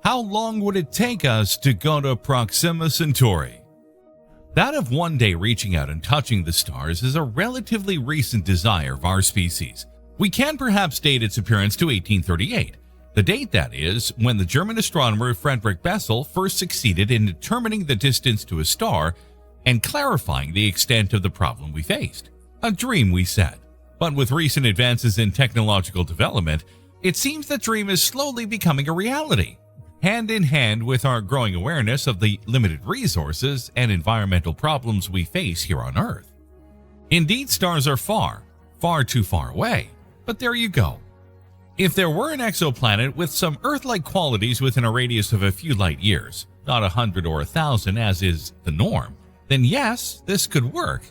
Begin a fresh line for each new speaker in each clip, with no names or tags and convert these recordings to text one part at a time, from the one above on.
How long would it take us to go to Proxima Centauri? That of one day reaching out and touching the stars is a relatively recent desire of our species. We can perhaps date its appearance to 1838, the date that is when the German astronomer Friedrich Bessel first succeeded in determining the distance to a star and clarifying the extent of the problem we faced. A dream, we said. But with recent advances in technological development, it seems that dream is slowly becoming a reality, hand in hand with our growing awareness of the limited resources and environmental problems we face here on Earth. Indeed, stars are far, far too far away, but there you go. If there were an exoplanet with some Earth-like qualities within a radius of a few light years, not 100 or 1,000 as is the norm, then yes, this could work.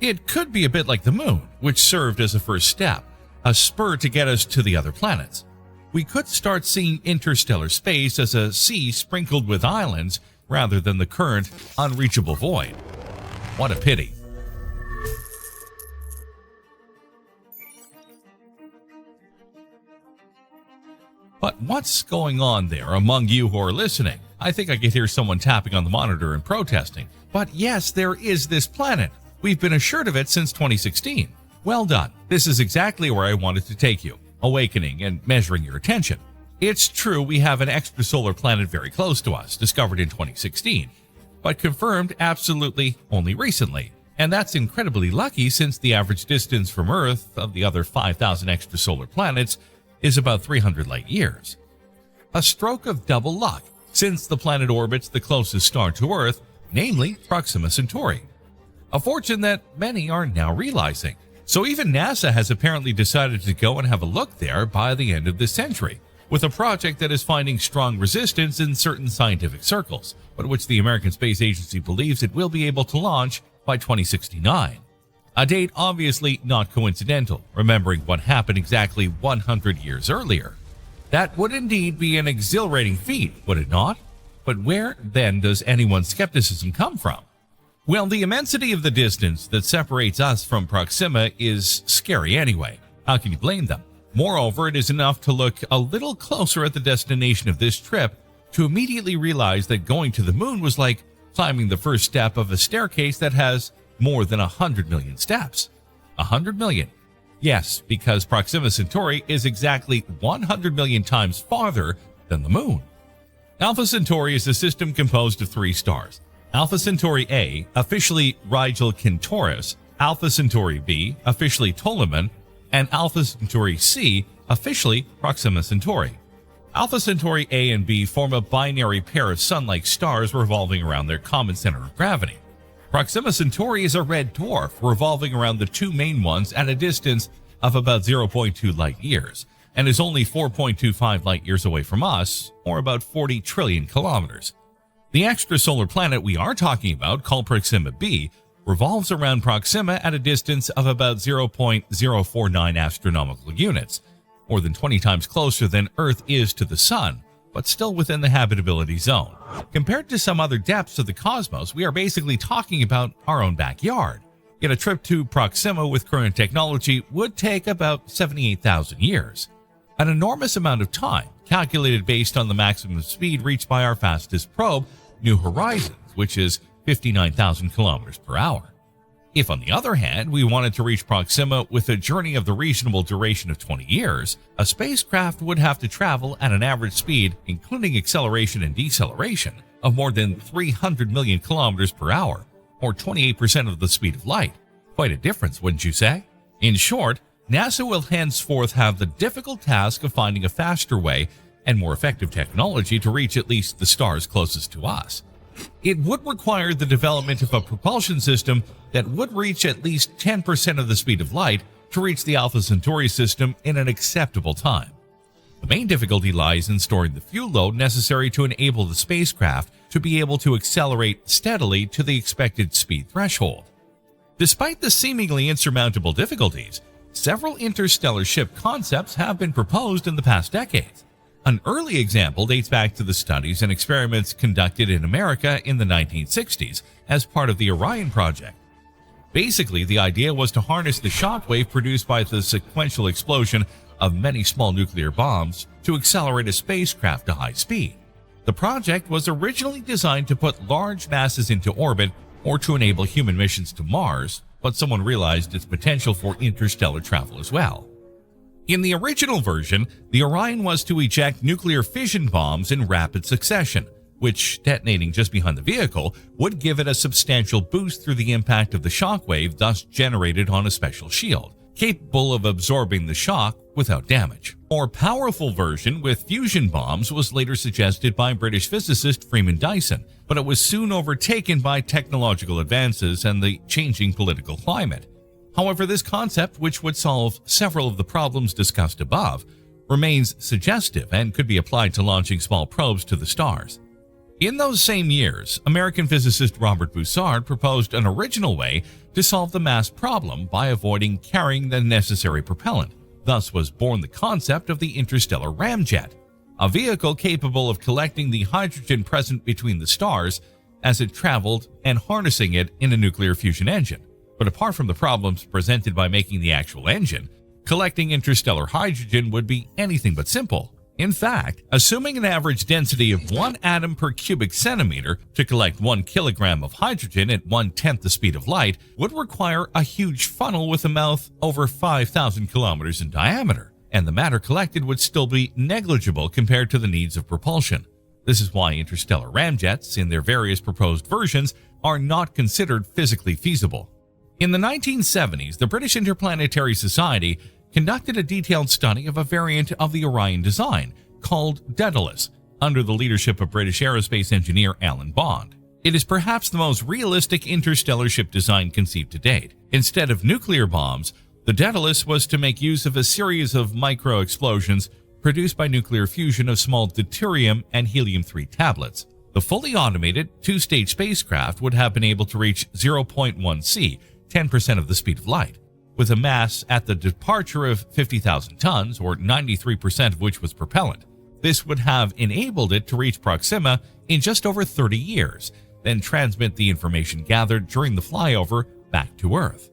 It could be a bit like the Moon, which served as a first step, a spur to get us to the other planets. We could start seeing interstellar space as a sea sprinkled with islands rather than the current unreachable void. What a pity. But what's going on there among you who are listening? I think I could hear someone tapping on the monitor and protesting. But yes, there is this planet. We've been assured of it since 2016. Well done. This is exactly where I wanted to take you, awakening and measuring your attention. It's true we have an extrasolar planet very close to us, discovered in 2016, but confirmed absolutely only recently. And that's incredibly lucky since the average distance from Earth of the other 5,000 extrasolar planets is about 300 light years. A stroke of double luck, since the planet orbits the closest star to Earth, namely Proxima Centauri. A fortune that many are now realizing. So even NASA has apparently decided to go and have a look there by the end of this century, with a project that is finding strong resistance in certain scientific circles, but which the American Space Agency believes it will be able to launch by 2069. A date obviously not coincidental, remembering what happened exactly 100 years earlier. That would indeed be an exhilarating feat, would it not? But where then does anyone's skepticism come from? Well, the immensity of the distance that separates us from Proxima is scary anyway. How can you blame them? Moreover, it is enough to look a little closer at the destination of this trip to immediately realize that going to the Moon was like climbing the first step of a staircase that has more than 100 million steps. 100 million. Yes, because Proxima Centauri is exactly 100 million times farther than the Moon. Alpha Centauri is a system composed of 3 stars. Alpha Centauri A, officially Rigel Kentaurus, Alpha Centauri B, officially Ptolemy, and Alpha Centauri C, officially Proxima Centauri. Alpha Centauri A and B form a binary pair of sun-like stars revolving around their common center of gravity. Proxima Centauri is a red dwarf revolving around the 2 main ones at a distance of about 0.2 light years, and is only 4.25 light years away from us, or about 40 trillion kilometers. The extrasolar planet we are talking about, called Proxima b, revolves around Proxima at a distance of about 0.049 astronomical units, more than 20 times closer than Earth is to the Sun, but still within the habitability zone. Compared to some other depths of the cosmos, we are basically talking about our own backyard. Yet a trip to Proxima with current technology would take about 78,000 years. An enormous amount of time, calculated based on the maximum speed reached by our fastest probe, New Horizons, which is 59,000 kilometers per hour. If, on the other hand, we wanted to reach Proxima with a journey of the reasonable duration of 20 years, a spacecraft would have to travel at an average speed, including acceleration and deceleration, of more than 300 million kilometers per hour, or 28% of the speed of light. Quite a difference, wouldn't you say? In short, NASA will henceforth have the difficult task of finding a faster way and more effective technology to reach at least the stars closest to us. It would require the development of a propulsion system that would reach at least 10% of the speed of light to reach the Alpha Centauri system in an acceptable time. The main difficulty lies in storing the fuel load necessary to enable the spacecraft to be able to accelerate steadily to the expected speed threshold. Despite the seemingly insurmountable difficulties, several interstellar ship concepts have been proposed in the past decades. An early example dates back to the studies and experiments conducted in America in the 1960s as part of the Orion project. Basically, the idea was to harness the shockwave produced by the sequential explosion of many small nuclear bombs to accelerate a spacecraft to high speed. The project was originally designed to put large masses into orbit or to enable human missions to Mars, but someone realized its potential for interstellar travel as well. In the original version, the Orion was to eject nuclear fission bombs in rapid succession, which, detonating just behind the vehicle, would give it a substantial boost through the impact of the shockwave thus generated on a special shield, capable of absorbing the shock without damage. A more powerful version with fusion bombs was later suggested by British physicist Freeman Dyson, but it was soon overtaken by technological advances and the changing political climate. However, this concept, which would solve several of the problems discussed above, remains suggestive and could be applied to launching small probes to the stars. In those same years, American physicist Robert Bussard proposed an original way to solve the mass problem by avoiding carrying the necessary propellant. Thus was born the concept of the interstellar ramjet, a vehicle capable of collecting the hydrogen present between the stars as it traveled and harnessing it in a nuclear fusion engine. But apart from the problems presented by making the actual engine, collecting interstellar hydrogen would be anything but simple. In fact, assuming an average density of 1 atom per cubic centimeter to collect 1 kilogram of hydrogen at 1/10 the speed of light would require a huge funnel with a mouth over 5,000 kilometers in diameter, and the matter collected would still be negligible compared to the needs of propulsion. This is why interstellar ramjets, in their various proposed versions, are not considered physically feasible. In the 1970s, the British Interplanetary Society conducted a detailed study of a variant of the Orion design called Daedalus under the leadership of British aerospace engineer Alan Bond. It is perhaps the most realistic interstellar ship design conceived to date. Instead of nuclear bombs, the Daedalus was to make use of a series of micro-explosions produced by nuclear fusion of small deuterium and helium-3 tablets. The fully automated, two-stage spacecraft would have been able to reach 0.1 c, 10% of the speed of light, with a mass at the departure of 50,000 tons, or 93% of which was propellant. This would have enabled it to reach Proxima in just over 30 years, then transmit the information gathered during the flyover back to Earth.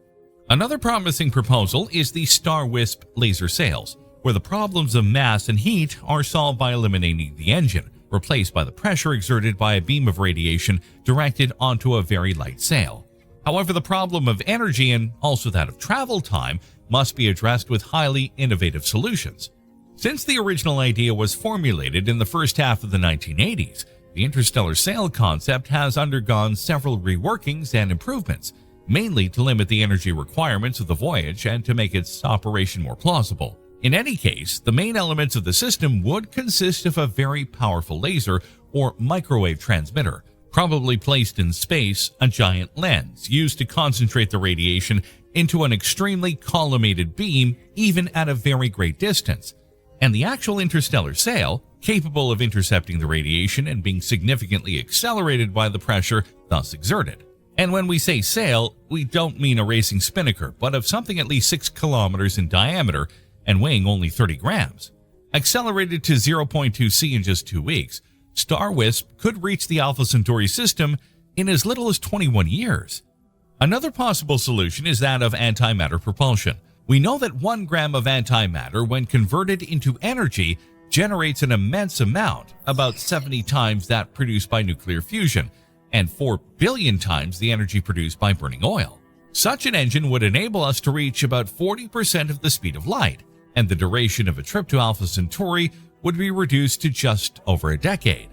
Another promising proposal is the Star-Wisp laser sails, where the problems of mass and heat are solved by eliminating the engine, replaced by the pressure exerted by a beam of radiation directed onto a very light sail. However, the problem of energy and also that of travel time must be addressed with highly innovative solutions. Since the original idea was formulated in the first half of the 1980s, the interstellar sail concept has undergone several reworkings and improvements, mainly to limit the energy requirements of the Voyage and to make its operation more plausible. In any case, the main elements of the system would consist of a very powerful laser or microwave transmitter, probably placed in space, a giant lens used to concentrate the radiation into an extremely collimated beam even at a very great distance, and the actual interstellar sail, capable of intercepting the radiation and being significantly accelerated by the pressure thus exerted. And when we say sail, we don't mean a racing spinnaker, but of something at least 6 kilometers in diameter and weighing only 30 grams. Accelerated to 0.2 c in just 2 weeks, Star-Wisp could reach the Alpha Centauri system in as little as 21 years. Another possible solution is that of antimatter propulsion. We know that 1 gram of antimatter, when converted into energy, generates an immense amount, about 70 times that produced by nuclear fusion, and 4 billion times the energy produced by burning oil. Such an engine would enable us to reach about 40% of the speed of light, and the duration of a trip to Alpha Centauri would be reduced to just over a decade.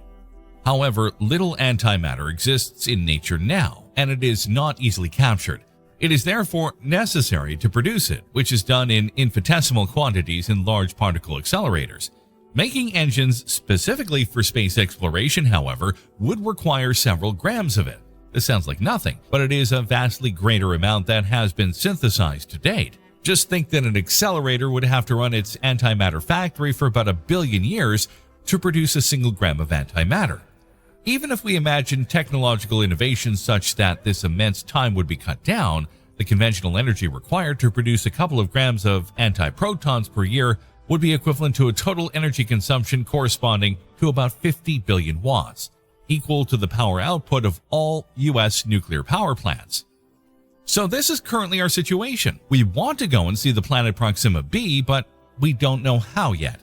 However, little antimatter exists in nature now, and it is not easily captured. It is therefore necessary to produce it, which is done in infinitesimal quantities in large particle accelerators. Making engines specifically for space exploration, however, would require several grams of it. This sounds like nothing, but it is a vastly greater amount that has been synthesized to date. Just think that an accelerator would have to run its antimatter factory for about 1 billion years to produce a single gram of antimatter. Even if we imagine technological innovations such that this immense time would be cut down, the conventional energy required to produce a couple of grams of antiprotons per year would be equivalent to a total energy consumption corresponding to about 50 billion watts, equal to the power output of all US nuclear power plants. So this is currently our situation. We want to go and see the planet Proxima b, but we don't know how yet.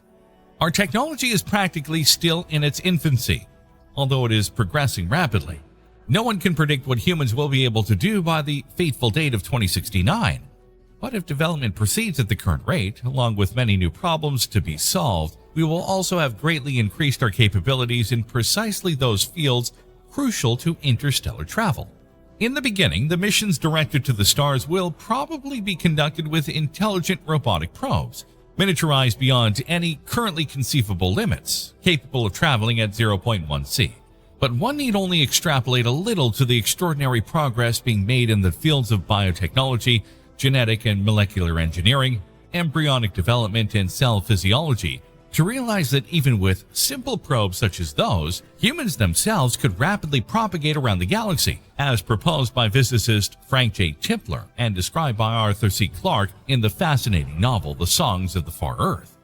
Our technology is practically still in its infancy. although it is progressing rapidly. No one can predict what humans will be able to do by the fateful date of 2069. But if development proceeds at the current rate, along with many new problems to be solved, we will also have greatly increased our capabilities in precisely those fields crucial to interstellar travel. In the beginning, the missions directed to the stars will probably be conducted with intelligent robotic probes, miniaturized beyond any currently conceivable limits, capable of traveling at 0.1 C. But one need only extrapolate a little to the extraordinary progress being made in the fields of biotechnology, genetic and molecular engineering, embryonic development, and cell physiology to realize that even with simple probes such as those, humans themselves could rapidly propagate around the galaxy, as proposed by physicist Frank J. Tipler and described by Arthur C. Clarke in the fascinating novel The Songs of the Far Earth.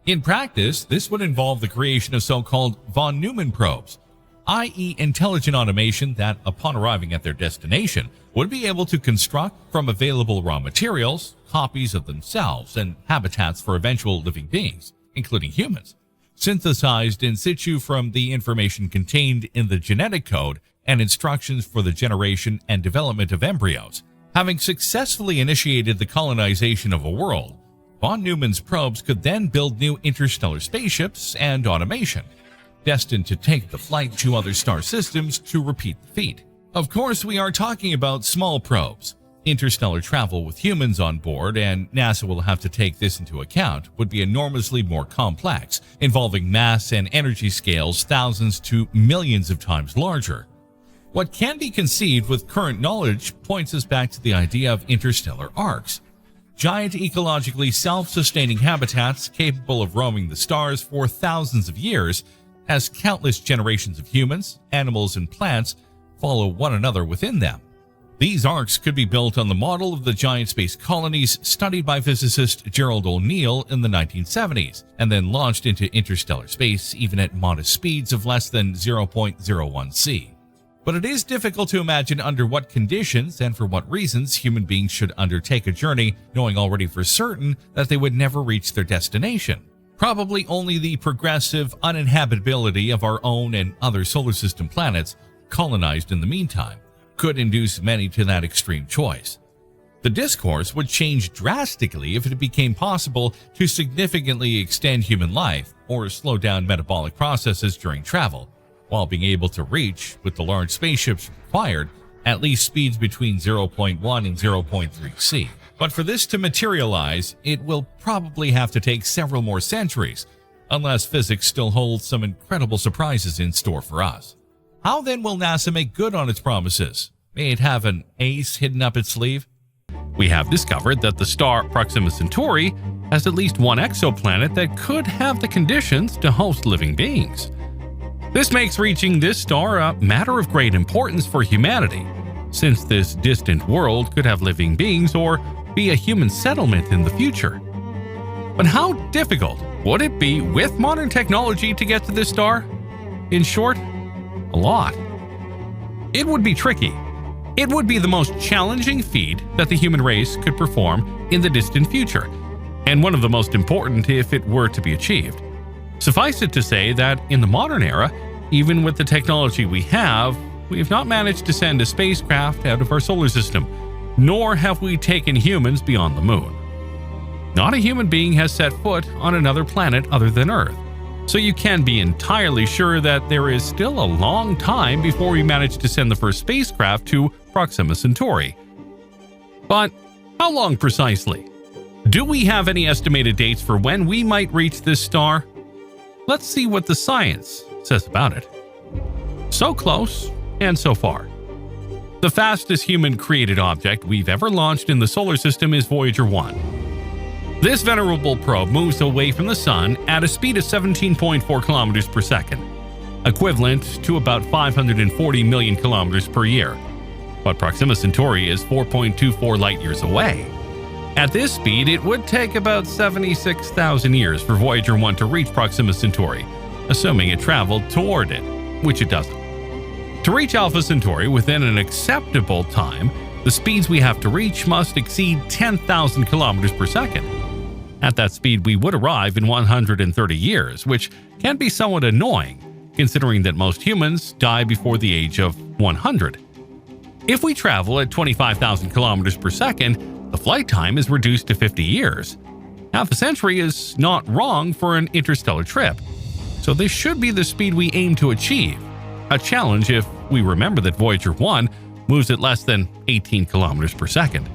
In practice, this would involve the creation of so-called von Neumann probes, i.e. intelligent automation that, upon arriving at their destination, would be able to construct from available raw materials copies of themselves and habitats for eventual living beings, including humans, synthesized in situ from the information contained in the genetic code and instructions for the generation and development of embryos. Having successfully initiated the colonization of a world, von Neumann's probes could then build new interstellar spaceships and automation, destined to take the flight to other star systems to repeat the feat. Of course, we are talking about small probes. Interstellar travel with humans on board, and NASA will have to take this into account, would be enormously more complex, involving mass and energy scales thousands to millions of times larger. What can be conceived with current knowledge points us back to the idea of interstellar arks, giant ecologically self-sustaining habitats capable of roaming the stars for thousands of years, as countless generations of humans, animals, and plants follow one another within them. These arks could be built on the model of the giant space colonies studied by physicist Gerald O'Neill in the 1970s, and then launched into interstellar space even at modest speeds of less than 0.01 C. But it is difficult to imagine under what conditions and for what reasons human beings should undertake a journey knowing already for certain that they would never reach their destination. Probably only the progressive uninhabitability of our own and other solar system planets, colonized in the meantime, could induce many to that extreme choice. The discourse would change drastically if it became possible to significantly extend human life or slow down metabolic processes during travel, while being able to reach, with the large spaceships required, at least speeds between 0.1 and 0.3 C. But for this to materialize, it will probably have to take several more centuries, unless physics still holds some incredible surprises in store for us. How then will NASA make good on its promises? May it have an ace hidden up its sleeve? We have discovered that the star Proxima Centauri has at least one exoplanet that could have the conditions to host living beings. This makes reaching this star a matter of great importance for humanity, since this distant world could have living beings or be a human settlement in the future. But how difficult would it be with modern technology to get to this star? In short, a lot. It would be tricky. It would be the most challenging feat that the human race could perform in the distant future, and one of the most important if it were to be achieved. Suffice it to say that in the modern era, even with the technology we have not managed to send a spacecraft out of our solar system, nor have we taken humans beyond the moon. Not a human being has set foot on another planet other than Earth, so you can be entirely sure that there is still a long time before we manage to send the first spacecraft to Proxima Centauri. But how long precisely? Do we have any estimated dates for when we might reach this star? Let's see what the science says about it. So close and so far. The fastest human-created object we've ever launched in the solar system is Voyager 1. This venerable probe moves away from the Sun at a speed of 17.4 kilometers per second, equivalent to about 540 million kilometers per year. But Proxima Centauri is 4.24 light-years away. At this speed, it would take about 76,000 years for Voyager 1 to reach Proxima Centauri, assuming it traveled toward it, which it doesn't. To reach Alpha Centauri within an acceptable time, the speeds we have to reach must exceed 10,000 kilometers per second. At that speed, we would arrive in 130 years, which can be somewhat annoying, considering that most humans die before the age of 100. If we travel at 25,000 kilometers per second, the flight time is reduced to 50 years. Half a century is not wrong for an interstellar trip, so this should be the speed we aim to achieve. A challenge if we remember that Voyager 1 moves at less than 18 kilometers per second.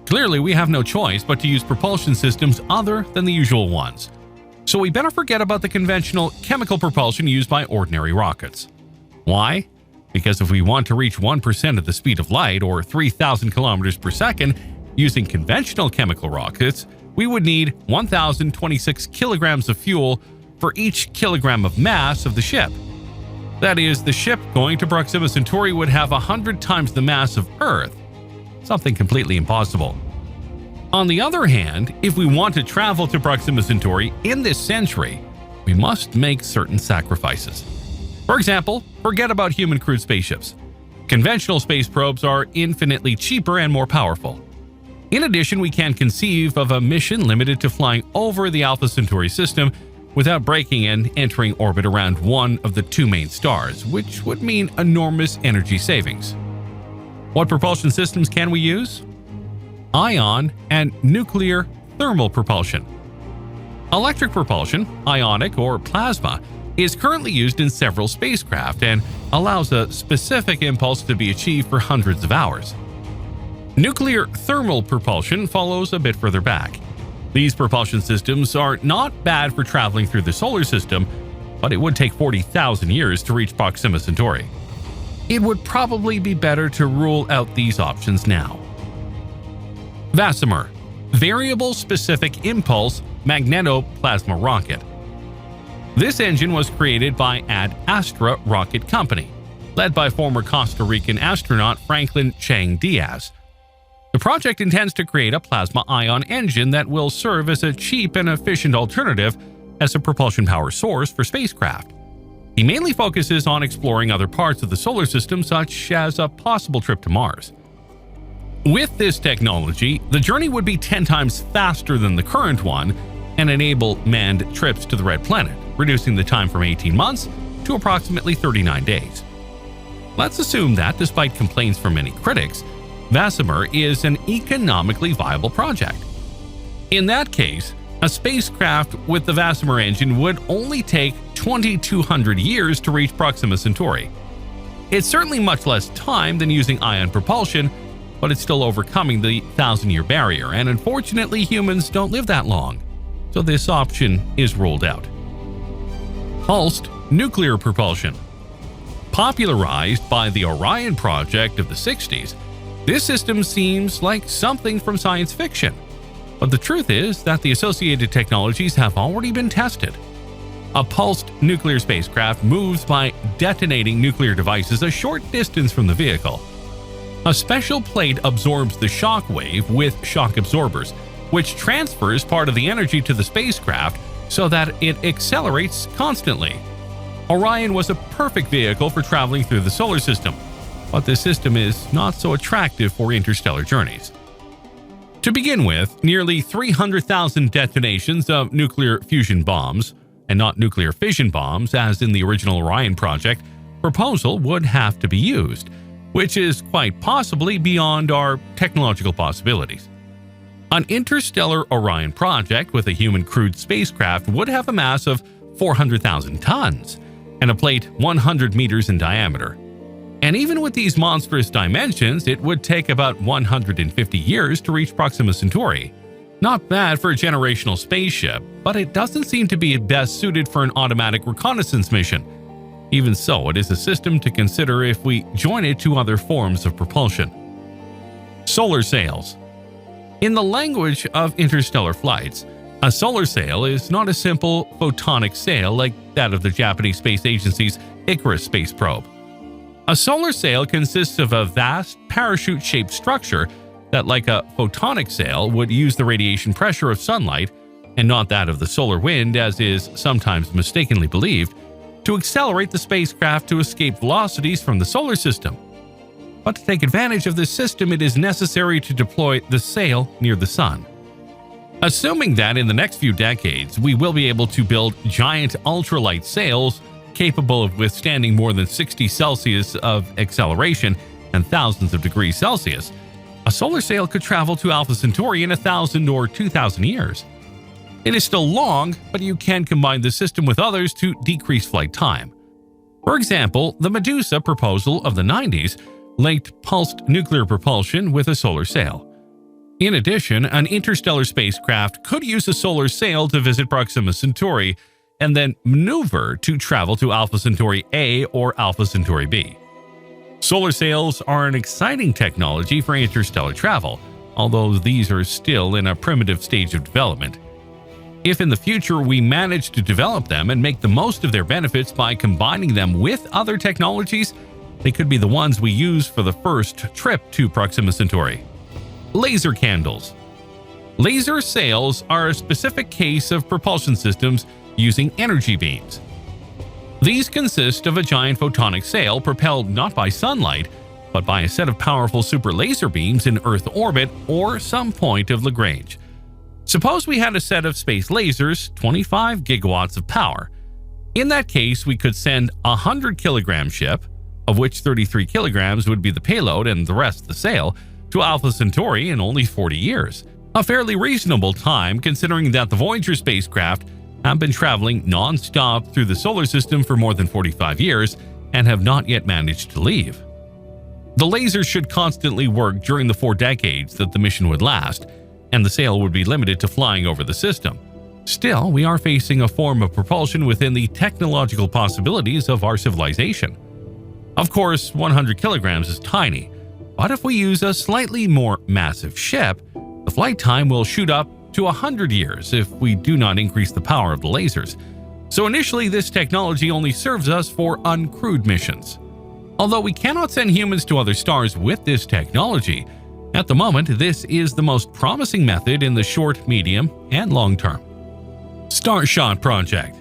Clearly, we have no choice but to use propulsion systems other than the usual ones. So we better forget about the conventional chemical propulsion used by ordinary rockets. Why? Because if we want to reach 1% of the speed of light, or 3,000 kilometers per second, using conventional chemical rockets, we would need 1,026 kilograms of fuel for each kilogram of mass of the ship. That is, the ship going to Proxima Centauri would have 100 times the mass of Earth, something completely impossible. On the other hand, if we want to travel to Proxima Centauri in this century, we must make certain sacrifices. For example, forget about human-crewed spaceships. Conventional space probes are infinitely cheaper and more powerful. In addition, we can conceive of a mission limited to flying over the Alpha Centauri system without breaking and entering orbit around one of the two main stars, which would mean enormous energy savings. What propulsion systems can we use? Ion and nuclear thermal propulsion. Electric propulsion, ionic or plasma, is currently used in several spacecraft and allows a specific impulse to be achieved for hundreds of hours. Nuclear thermal propulsion follows a bit further back. These propulsion systems are not bad for traveling through the solar system, but it would take 40,000 years to reach Proxima Centauri. It would probably be better to rule out these options now. VASIMR, Variable Specific Impulse Magnetoplasma Rocket. This engine was created by Ad Astra Rocket Company, led by former Costa Rican astronaut Franklin Chang Diaz. The project intends to create a plasma ion engine that will serve as a cheap and efficient alternative as a propulsion power source for spacecraft. He mainly focuses on exploring other parts of the solar system, such as a possible trip to Mars. With this technology, the journey would be 10 times faster than the current one and enable manned trips to the Red Planet, reducing the time from 18 months to approximately 39 days. Let's assume that, despite complaints from many critics, VASIMR is an economically viable project. In that case, a spacecraft with the VASIMR engine would only take 2,200 years to reach Proxima Centauri. It's certainly much less time than using ion propulsion, but it's still overcoming the 1,000-year barrier, and unfortunately humans don't live that long, so this option is ruled out. Pulsed nuclear propulsion. Popularized by the Orion project of the 60s, this system seems like something from science fiction, but the truth is that the associated technologies have already been tested. A pulsed nuclear spacecraft moves by detonating nuclear devices a short distance from the vehicle. A special plate absorbs the shock wave with shock absorbers, which transfers part of the energy to the spacecraft so that it accelerates constantly. Orion was a perfect vehicle for traveling through the solar system, but this system is not so attractive for interstellar journeys. To begin with, nearly 300,000 detonations of nuclear fusion bombs, and not nuclear fission bombs as in the original Orion project, proposal would have to be used, which is quite possibly beyond our technological possibilities. An interstellar Orion project with a human-crewed spacecraft would have a mass of 400,000 tons and a plate 100 meters in diameter. And even with these monstrous dimensions, it would take about 150 years to reach Proxima Centauri. Not bad for a generational spaceship, but it doesn't seem to be best suited for an automatic reconnaissance mission. Even so, it is a system to consider if we join it to other forms of propulsion. Solar sails. In the language of interstellar flights, a solar sail is not a simple photonic sail like that of the Japanese Space Agency's Icarus space probe. A solar sail consists of a vast parachute-shaped structure that, like a photonic sail, would use the radiation pressure of sunlight, and not that of the solar wind as is sometimes mistakenly believed, to accelerate the spacecraft to escape velocities from the solar system. But to take advantage of this system, it is necessary to deploy the sail near the sun. Assuming that in the next few decades we will be able to build giant ultralight sails capable of withstanding more than 60 Celsius of acceleration and thousands of degrees Celsius, a solar sail could travel to Alpha Centauri in 1,000 or 2,000 years. It is still long, but you can combine the system with others to decrease flight time. For example, the Medusa proposal of the 90s linked pulsed nuclear propulsion with a solar sail. In addition, an interstellar spacecraft could use a solar sail to visit Proxima Centauri and then maneuver to travel to Alpha Centauri A or Alpha Centauri B. Solar sails are an exciting technology for interstellar travel, although these are still in a primitive stage of development. If in the future we manage to develop them and make the most of their benefits by combining them with other technologies, they could be the ones we use for the first trip to Proxima Centauri. Laser candles. Laser sails are a specific case of propulsion systems using energy beams. These consist of a giant photonic sail propelled not by sunlight, but by a set of powerful super laser beams in Earth orbit or some point of Lagrange. Suppose we had a set of space lasers, 25 gigawatts of power. In that case, we could send a 100-kilogram ship, of which 33 kilograms would be the payload and the rest the sail, to Alpha Centauri in only 40 years. A fairly reasonable time considering that the Voyager spacecraft have been traveling non-stop through the solar system for more than 45 years and have not yet managed to leave. The lasers should constantly work during the 4 decades that the mission would last, and the sail would be limited to flying over the system. Still, we are facing a form of propulsion within the technological possibilities of our civilization. Of course, 100 kilograms is tiny, but if we use a slightly more massive ship, the flight time will shoot up to 100 years if we do not increase the power of the lasers. So initially, this technology only serves us for uncrewed missions. Although we cannot send humans to other stars with this technology, at the moment, this is the most promising method in the short, medium, and long term. Starshot project.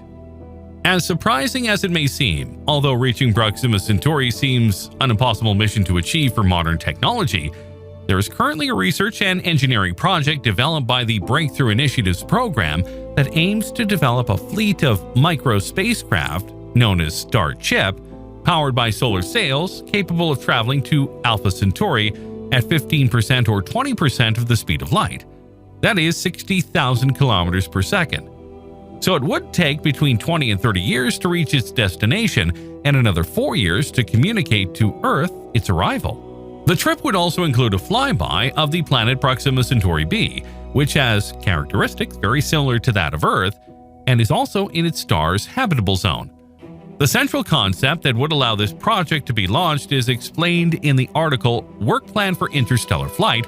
As surprising as it may seem, although reaching Proxima Centauri seems an impossible mission to achieve for modern technology, there is currently a research and engineering project developed by the Breakthrough Initiatives program that aims to develop a fleet of micro spacecraft, known as Starship, powered by solar sails capable of traveling to Alpha Centauri at 15% or 20% of the speed of light. That is 60,000 kilometers per second. So it would take between 20 and 30 years to reach its destination and another 4 years to communicate to Earth its arrival. The trip would also include a flyby of the planet Proxima Centauri b, which has characteristics very similar to that of Earth and is also in its star's habitable zone. The central concept that would allow this project to be launched is explained in the article Work Plan for Interstellar Flight,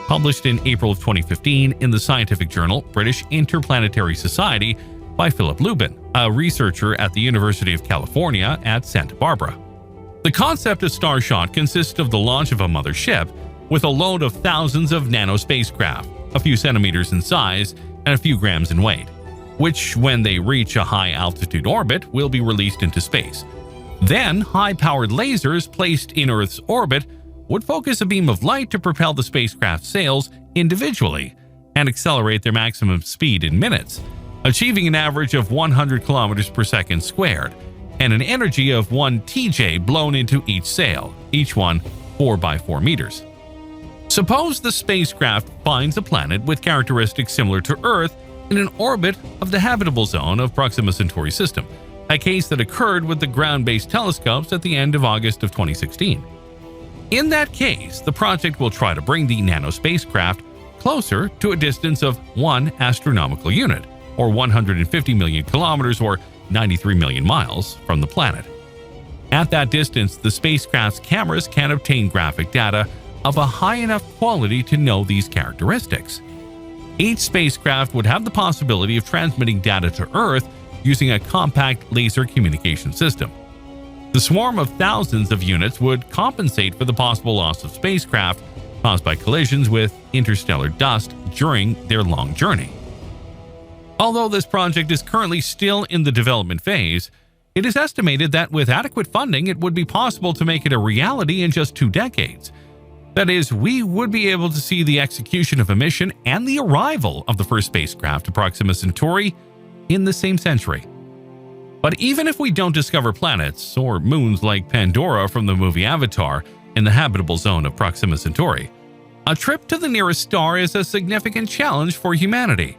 published in April of 2015 in the scientific journal British Interplanetary Society by Philip Lubin, a researcher at the University of California at Santa Barbara. The concept of Starshot consists of the launch of a mother ship with a load of thousands of nano spacecraft, a few centimeters in size and a few grams in weight, which, when they reach a high-altitude orbit, will be released into space. Then, high-powered lasers placed in Earth's orbit would focus a beam of light to propel the spacecraft's sails individually and accelerate their maximum speed in minutes, achieving an average of 100 kilometers per second squared and an energy of 1 TJ blown into each sail, each one 4 by 4 meters. Suppose the spacecraft finds a planet with characteristics similar to Earth in an orbit of the habitable zone of Proxima Centauri system, a case that occurred with the ground-based telescopes at the end of August of 2016. In that case, the project will try to bring the nano spacecraft closer to a distance of 1 astronomical unit, or 150 million kilometers or 93 million miles from the planet. At that distance, the spacecraft's cameras can obtain graphic data of a high enough quality to know these characteristics. Each spacecraft would have the possibility of transmitting data to Earth using a compact laser communication system. The swarm of thousands of units would compensate for the possible loss of spacecraft caused by collisions with interstellar dust during their long journey. Although this project is currently still in the development phase, it is estimated that with adequate funding it would be possible to make it a reality in just 2 decades. That is, we would be able to see the execution of a mission and the arrival of the first spacecraft to Proxima Centauri in the same century. But even if we don't discover planets or moons like Pandora from the movie Avatar in the habitable zone of Proxima Centauri, a trip to the nearest star is a significant challenge for humanity.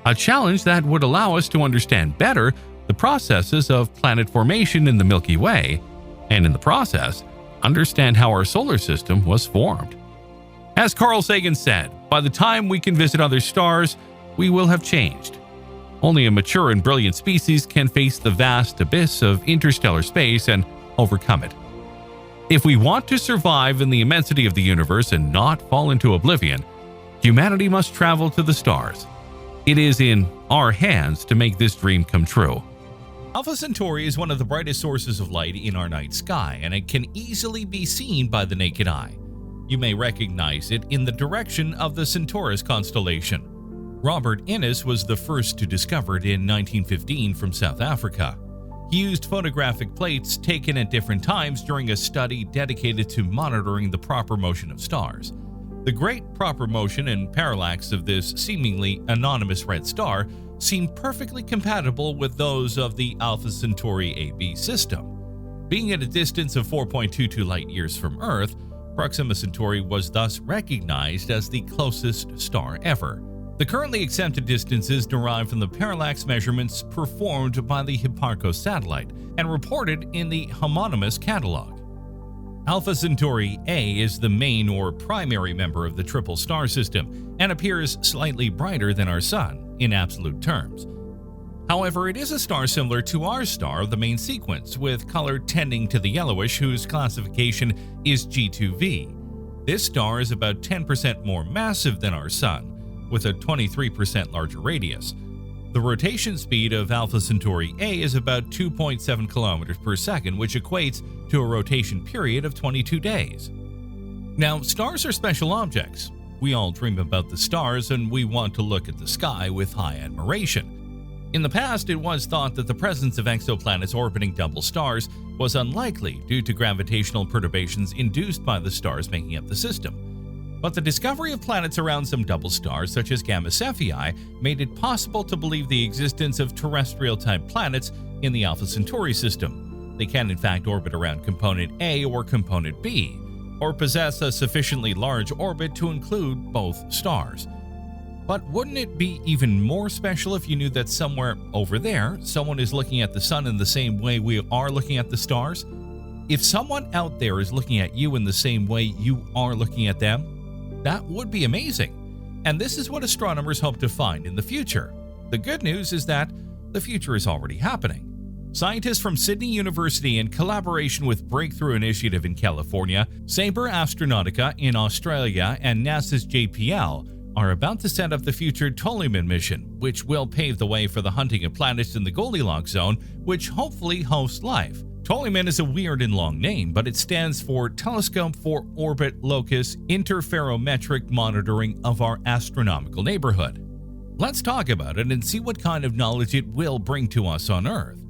A challenge that would allow us to understand better the processes of planet formation in the Milky Way, and in the process, understand how our solar system was formed. As Carl Sagan said, by the time we can visit other stars, we will have changed. Only a mature and brilliant species can face the vast abyss of interstellar space and overcome it. If we want to survive in the immensity of the universe and not fall into oblivion, humanity must travel to the stars. It is in our hands to make this dream come true. Alpha Centauri is one of the brightest sources of light in our night sky, and it can easily be seen by the naked eye. You may recognize it in the direction of the Centaurus constellation. Robert Innes was the first to discover it in 1915 from South Africa. He used photographic plates taken at different times during a study dedicated to monitoring the proper motion of stars. The great proper motion and parallax of this seemingly anonymous red star seem perfectly compatible with those of the Alpha Centauri AB system. Being at a distance of 4.22 light-years from Earth, Proxima Centauri was thus recognized as the closest star ever. The currently accepted distances derive from the parallax measurements performed by the Hipparcos satellite and reported in the homonymous catalog. Alpha Centauri A is the main or primary member of the triple star system and appears slightly brighter than our Sun in absolute terms. However, it is a star similar to our star of the main sequence, with color tending to the yellowish, whose classification is G2V. This star is about 10% more massive than our Sun, with a 23% larger radius. The rotation speed of Alpha Centauri A is about 2.7 kilometers per second, which equates to a rotation period of 22 days. Now, stars are special objects. We all dream about the stars, and we want to look at the sky with high admiration. In the past, it was thought that the presence of exoplanets orbiting double stars was unlikely due to gravitational perturbations induced by the stars making up the system. But the discovery of planets around some double stars, such as Gamma Cephei, made it possible to believe the existence of terrestrial-type planets in the Alpha Centauri system. They can in fact orbit around component A or component B, or possess a sufficiently large orbit to include both stars. But wouldn't it be even more special if you knew that somewhere over there, someone is looking at the sun in the same way we are looking at the stars? If someone out there is looking at you in the same way you are looking at them, that would be amazing. And this is what astronomers hope to find in the future. The good news is that the future is already happening. Scientists from Sydney University, in collaboration with Breakthrough Initiative in California, Sabre Astronautica in Australia, and NASA's JPL, are about to set up the future Ptolemy mission, which will pave the way for the hunting of planets in the Goldilocks zone, which hopefully hosts life. Ptolemy is a weird and long name, but it stands for Telescope for Orbit Locus Interferometric Monitoring of Our Astronomical Neighborhood. Let's talk about it and see what kind of knowledge it will bring to us on Earth.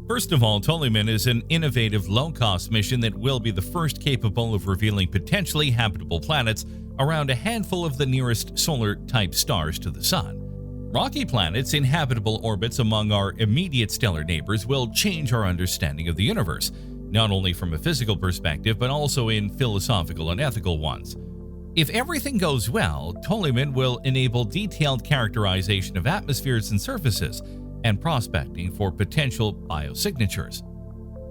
First of all, Ptolemy is an innovative, low-cost mission that will be the first capable of revealing potentially habitable planets around a handful of the nearest solar-type stars to the Sun. Rocky planets in habitable orbits among our immediate stellar neighbors will change our understanding of the universe, not only from a physical perspective but also in philosophical and ethical ones. If everything goes well, Ptolemy will enable detailed characterization of atmospheres and surfaces and prospecting for potential biosignatures.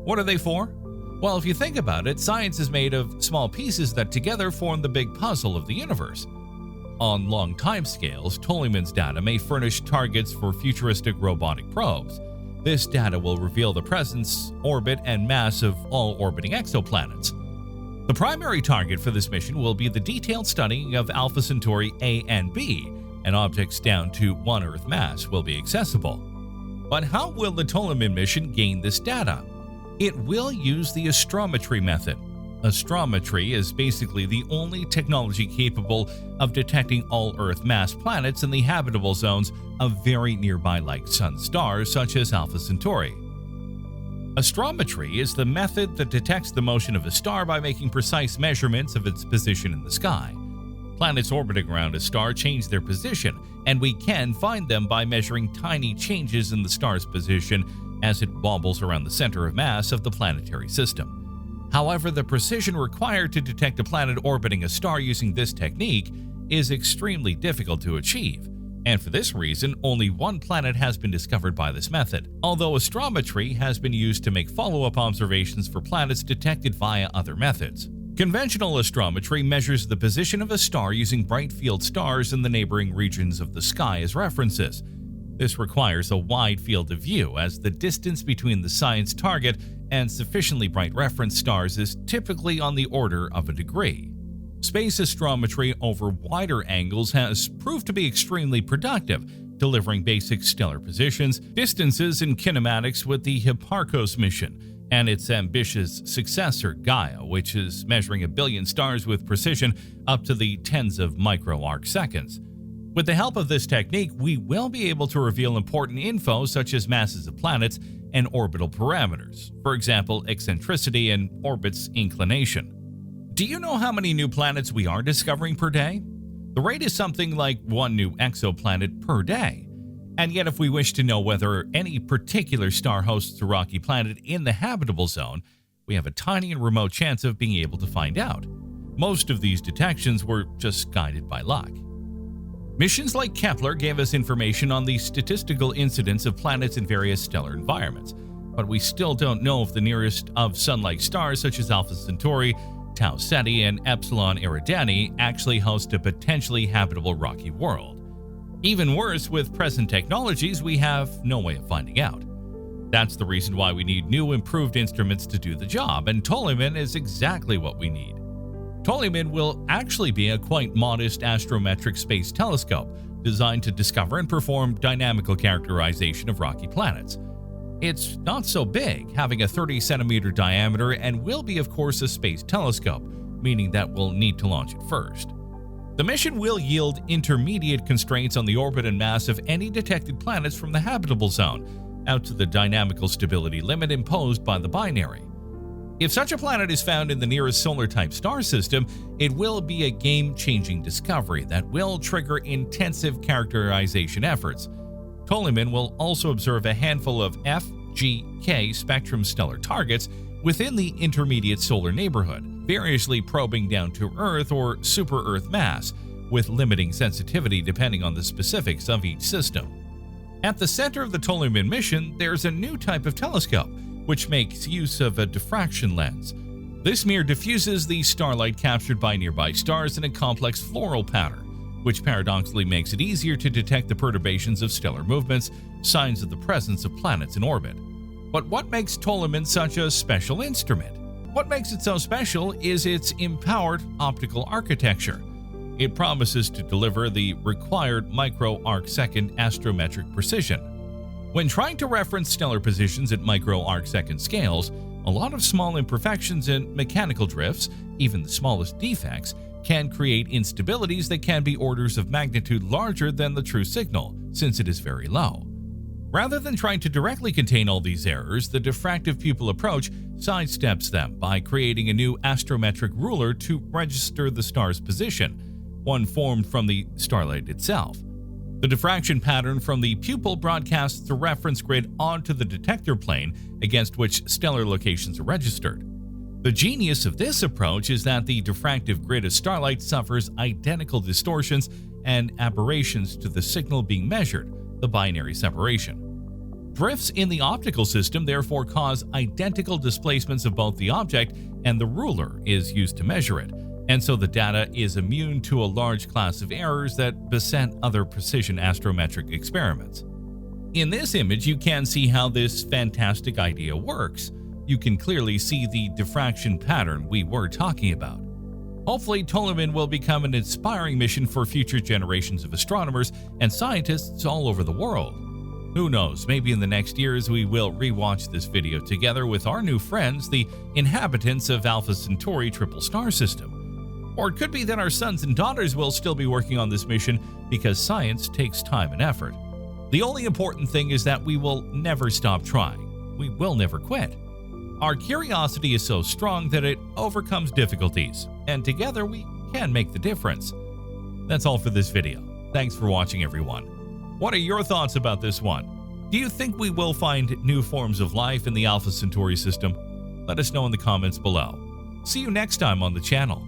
What are they for? Well, if you think about it, science is made of small pieces that together form the big puzzle of the universe. On long timescales, Ptolemy's data may furnish targets for futuristic robotic probes. This data will reveal the presence, orbit, and mass of all orbiting exoplanets. The primary target for this mission will be the detailed study of Alpha Centauri A and B, and objects down to 1 Earth mass will be accessible. But how will the Ptolemy mission gain this data? It will use the astrometry method. Astrometry is basically the only technology capable of detecting all Earth mass planets in the habitable zones of very nearby like Sun stars such as Alpha Centauri. Astrometry is the method that detects the motion of a star by making precise measurements of its position in the sky. Planets orbiting around a star change their position, and we can find them by measuring tiny changes in the star's position as it wobbles around the center of mass of the planetary system. However, the precision required to detect a planet orbiting a star using this technique is extremely difficult to achieve, and for this reason, only one planet has been discovered by this method, although astrometry has been used to make follow-up observations for planets detected via other methods. Conventional astrometry measures the position of a star using bright field stars in the neighboring regions of the sky as references. This requires a wide field of view, as the distance between the science target and sufficiently bright reference stars is typically on the order of a degree. Space astrometry over wider angles has proved to be extremely productive, delivering basic stellar positions, distances, and kinematics with the Hipparcos mission and its ambitious successor Gaia, which is measuring 1 billion stars with precision up to the tens of micro-arcseconds. With the help of this technique, we will be able to reveal important info such as masses of planets and orbital parameters, for example, eccentricity and orbit's inclination. Do you know how many new planets we are discovering per day? The rate is something like 1 new exoplanet per day. And yet, if we wish to know whether any particular star hosts a rocky planet in the habitable zone, we have a tiny and remote chance of being able to find out. Most of these detections were just guided by luck. Missions like Kepler gave us information on the statistical incidence of planets in various stellar environments, but we still don't know if the nearest of Sun-like stars such as Alpha Centauri, Tau Ceti, and Epsilon Eridani actually host a potentially habitable rocky world. Even worse, with present technologies, we have no way of finding out. That's the reason why we need new improved instruments to do the job, and Ptolemy is exactly what we need. Ptolemy will actually be a quite modest astrometric space telescope designed to discover and perform dynamical characterization of rocky planets. It's not so big, having a 30-centimeter diameter, and will be, of course, a space telescope, meaning that we'll need to launch it first. The mission will yield intermediate constraints on the orbit and mass of any detected planets from the habitable zone, out to the dynamical stability limit imposed by the binary. If such a planet is found in the nearest solar-type star system, it will be a game-changing discovery that will trigger intensive characterization efforts. Ptolemy will also observe a handful of F, G, K spectrum stellar targets within the intermediate solar neighborhood, variously probing down to Earth or super-Earth mass, with limiting sensitivity depending on the specifics of each system. At the center of the Ptolemy mission, there's a new type of telescope, which makes use of a diffraction lens. This mirror diffuses the starlight captured by nearby stars in a complex floral pattern, which paradoxically makes it easier to detect the perturbations of stellar movements, signs of the presence of planets in orbit. But what makes Ptolemy such a special instrument? What makes it so special is its empowered optical architecture. It promises to deliver the required micro-arcsecond astrometric precision. When trying to reference stellar positions at micro-arcsecond scales, a lot of small imperfections and mechanical drifts, even the smallest defects, can create instabilities that can be orders of magnitude larger than the true signal, since it is very low. Rather than trying to directly contain all these errors, the diffractive pupil approach sidesteps them by creating a new astrometric ruler to register the star's position, one formed from the starlight itself. The diffraction pattern from the pupil broadcasts the reference grid onto the detector plane against which stellar locations are registered. The genius of this approach is that the diffractive grid of starlight suffers identical distortions and aberrations to the signal being measured, the binary separation. Drifts in the optical system therefore cause identical displacements of both the object and the ruler is used to measure it, and so the data is immune to a large class of errors that beset other precision astrometric experiments. In this image, you can see how this fantastic idea works. You can clearly see the diffraction pattern we were talking about. Hopefully, Ptolemy will become an inspiring mission for future generations of astronomers and scientists all over the world. Who knows, maybe in the next years we will rewatch this video together with our new friends, the inhabitants of Alpha Centauri triple star system. Or it could be that our sons and daughters will still be working on this mission because science takes time and effort. The only important thing is that we will never stop trying. we will never quit. Our curiosity is so strong that it overcomes difficulties, and together we can make the difference. That's all for this video. Thanks for watching, everyone. What are your thoughts about this one? Do you think we will find new forms of life in the Alpha Centauri system? Let us know in the comments below. See you next time on the channel.